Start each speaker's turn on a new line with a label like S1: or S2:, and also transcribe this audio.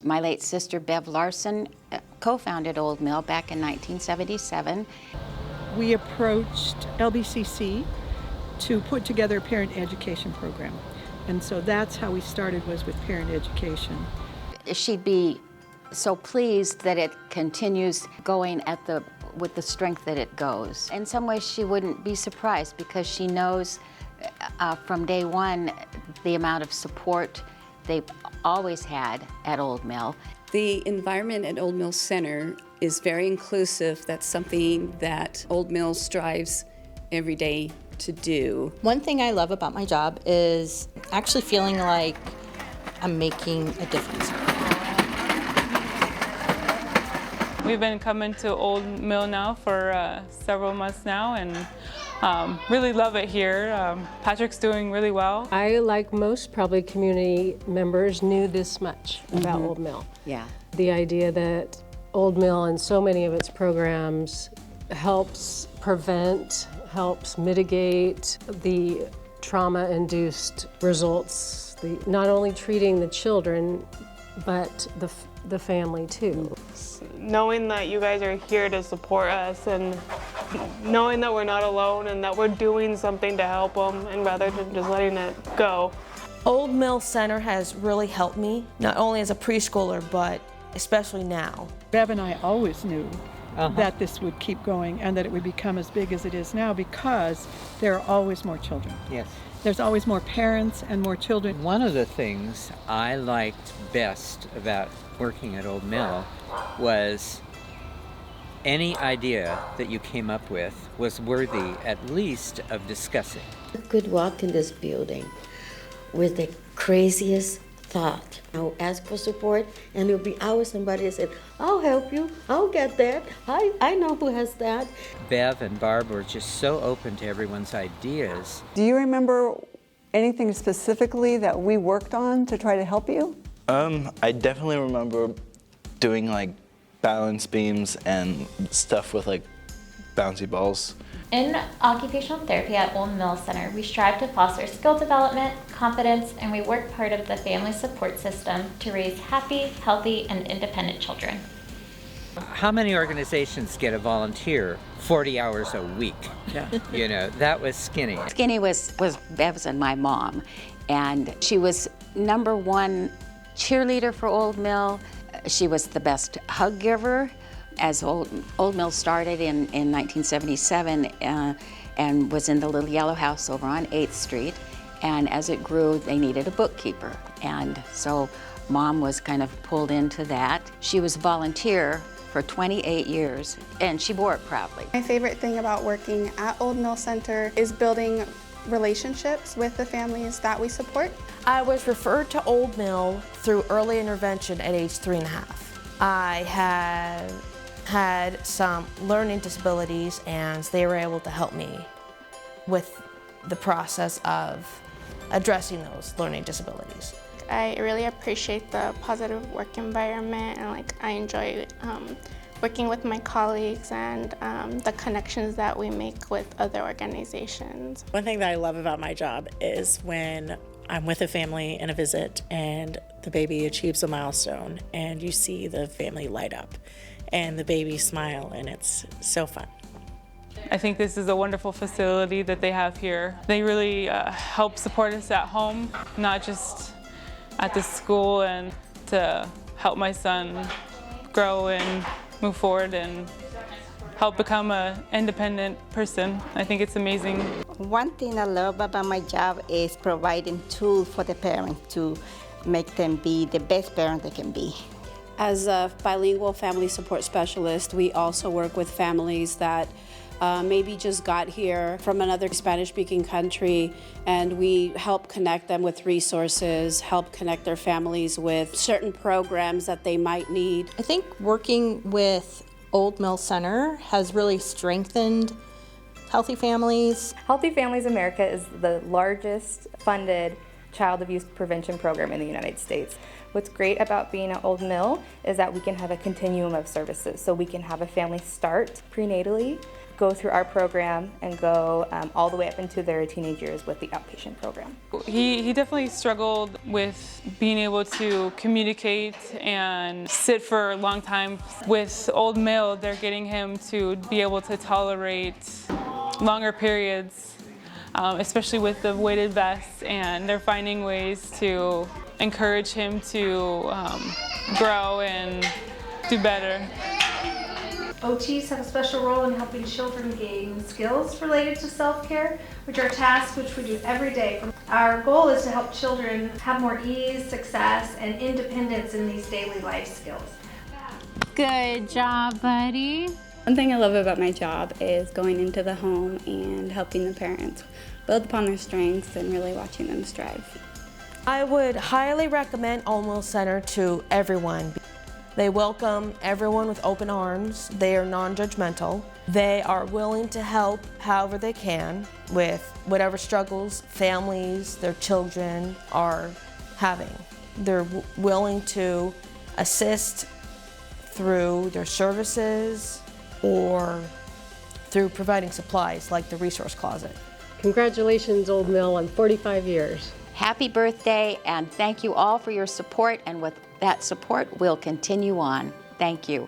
S1: My late sister, Bev Larson, co-founded Old Mill back in 1977.
S2: We approached LBCC to put together a parent education program. And so that's how we started, was with parent education.
S1: She'd be so pleased that it continues going with the strength that it goes. In some ways, she wouldn't be surprised because she knows from day one the amount of support they've always had at Old Mill.
S3: The environment at Old Mill Center is very inclusive. That's something that Old Mill strives every day to do.
S4: One thing I love about my job is actually feeling like I'm making a difference.
S5: We've been coming to Old Mill now for several months now, and really love it here. Patrick's doing really well.
S6: I, like most probably community members, knew this much about Old Mill.
S1: Yeah.
S6: The idea that Old Mill and so many of its programs helps prevent, helps mitigate the trauma-induced results, not only treating the children, but the family too.
S7: Knowing that you guys are here to support us and knowing that we're not alone and that we're doing something to help them, and rather than just letting it go.
S8: Old Mill Center has really helped me, not only as a preschooler, but especially now.
S2: Bev and I always knew that this would keep going and that it would become as big as it is now, because there are always more children.
S9: Yes.
S2: There's always more parents and more children.
S9: One of the things I liked best about working at Old Mill was any idea that you came up with was worthy at least of discussing.
S10: You could walk in this building with the craziest thought. I'll ask for support, and there'll be always somebody that said, I'll help you, I'll get that, I know who has that.
S9: Bev and Barb were just so open to everyone's ideas.
S11: Do you remember anything specifically that we worked on to try to help you?
S12: I definitely remember doing like balance beams and stuff with like bouncy balls.
S13: In occupational therapy at Old Mill Center, we strive to foster skill development, confidence, and we work part of the family support system to raise happy, healthy, and independent children.
S9: How many organizations get a volunteer 40 hours a week?
S2: Yeah.
S9: You know, that was Skinny.
S1: Skinny was Bev's and my mom, and she was #1 cheerleader for Old Mill. She was the best hug giver. As Old Mill started in 1977 and was in the little yellow house over on 8th Street, and as it grew, they needed a bookkeeper, and so Mom was kind of pulled into that. She was a volunteer for 28 years, and she bore it proudly.
S14: My favorite thing about working at Old Mill Center is building relationships with the families that we support.
S8: I was referred to Old Mill through early intervention at age 3.5. I had some learning disabilities, and they were able to help me with the process of addressing those learning disabilities.
S14: I really appreciate the positive work environment, and I enjoy working with my colleagues and the connections that we make with other organizations.
S15: One thing that I love about my job is when I'm with a family in a visit and the baby achieves a milestone and you see the family light up and the baby smile, and it's so fun.
S5: I think this is a wonderful facility that they have here. They really help support us at home, not just at the school, and to help my son grow and move forward and help become an independent person. I think it's amazing.
S16: One thing I love about my job is providing tools for the parents to make them be the best parent they can be.
S3: As a bilingual family support specialist, we also work with families that maybe just got here from another Spanish-speaking country, and we help connect them with resources, help connect their families with certain programs that they might need.
S4: I think working with Old Mill Center has really strengthened Healthy Families.
S17: Healthy Families America is the largest funded child abuse prevention program in the United States. What's great about being at Old Mill is that we can have a continuum of services. So we can have a family start prenatally, go through our program, and go all the way up into their teenage years with the outpatient program.
S5: He definitely struggled with being able to communicate and sit for a long time. With Old Mill, they're getting him to be able to tolerate longer periods, especially with the weighted vests, and they're finding ways to encourage him to grow and do better.
S18: OTs have a special role in helping children gain skills related to self-care, which are tasks which we do every day. Our goal is to help children have more ease, success, and independence in these daily life skills.
S19: Good job, buddy.
S20: One thing I love about my job is going into the home and helping the parents build upon their strengths and really watching them strive.
S8: I would highly recommend Old Mill Center to everyone. They welcome everyone with open arms. They are non-judgmental. They are willing to help however they can with whatever struggles families, their children are having. They're willing to assist through their services or through providing supplies like the resource closet.
S6: Congratulations, Old Mill, on 45 years.
S1: Happy birthday, and thank you all for your support, and with that support, we'll continue on. Thank you.